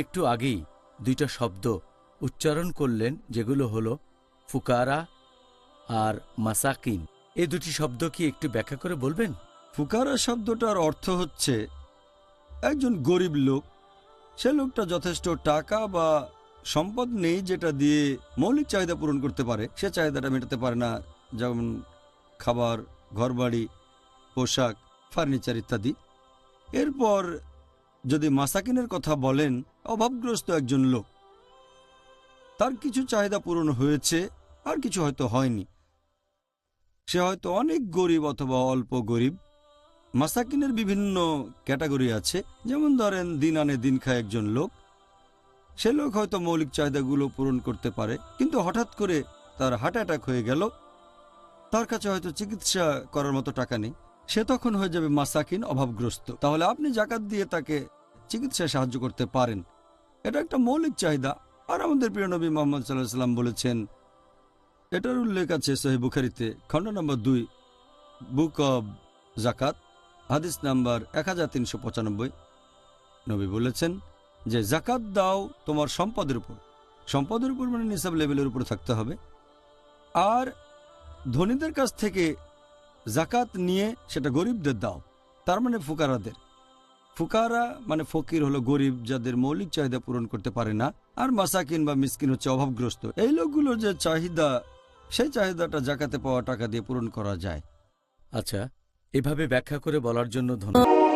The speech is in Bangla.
একটু আগেই দুইটা শব্দ উচ্চারণ করলেন, যেগুলো হলো ফুকারা আর মাসাকিন। এই দুটি শব্দ কি একটু ব্যাখ্যা করে বলবেন? ফুকারা শব্দটার অর্থ হচ্ছে একজন গরিব লোক। সে লোকটা যথেষ্ট টাকা বা সম্পদ নেই যেটা দিয়ে মৌলিক চাহিদা পূরণ করতে পারে, সে চাহিদাটা মেটাতে পারে না, যেমন খাবার, ঘরবাড়ি, পোশাক, ফার্নিচার ইত্যাদি। এরপর যদি মাসাকিনের কথা বলেন, অভাবগ্রস্ত একজন লোক, তার কিছু চাহিদা পূরণ হয়েছে আর কিছু হয়তো হয়নি। সে হয়তো অনেক গরিব অথবা অল্প গরিব। মাসাকিনের বিভিন্ন ক্যাটাগরি আছে, যেমন ধরেন দিন আনে দিন খায় একজন লোক। সে লোক হয়তো মৌলিক চাহিদাগুলো পূরণ করতে পারে, কিন্তু হঠাৎ করে তার হার্ট অ্যাটাক হয়ে গেল, তার কাছে হয়তো চিকিৎসা করার মতো টাকা নেই, সে তখন হয়ে যাবে মাসাকিন, অভাবগ্রস্ত। তাহলে আপনি জাকাত দিয়ে তাকে চিকিৎসায় সাহায্য করতে পারেন। এটা একটা মৌলিক চাহিদা। আর আমাদের প্রিয় নবী মুহাম্মদ সাল্লাল্লাহু আলাইহি ওয়াসাল্লাম বলেছেন, এটার উল্লেখ আছে সহিহ বুখারীতে, খণ্ড নম্বর 2, বুক অব জাকাত, হাদিস নাম্বার 1395। নবী বলেছেন যে জাকাত দাও তোমার সম্পদের উপর। সম্পদের উপর মানে নিসাব লেভেলের উপর থাকতে হবে। আর ধনীদের কাছ থেকে জাকাত নিয়ে সেটা গরিবদের দাও, তার মানে ফুকারাদের। ফুকারা মানে ফকির হলো গরিব, যাদের মৌলিক চাহিদা পূরণ করতে পারে না। আর মাসাকিন বা মিসকিন হচ্ছে অভাবগ্রস্ত। এই লোকগুলোর যে চাহিদা, সেই চাহিদাটা জাকাতে পাওয়া টাকা দিয়ে পূরণ করা যায়। আচ্ছা, এভাবে ব্যাখ্যা করে বলার জন্য ধন্যবাদ।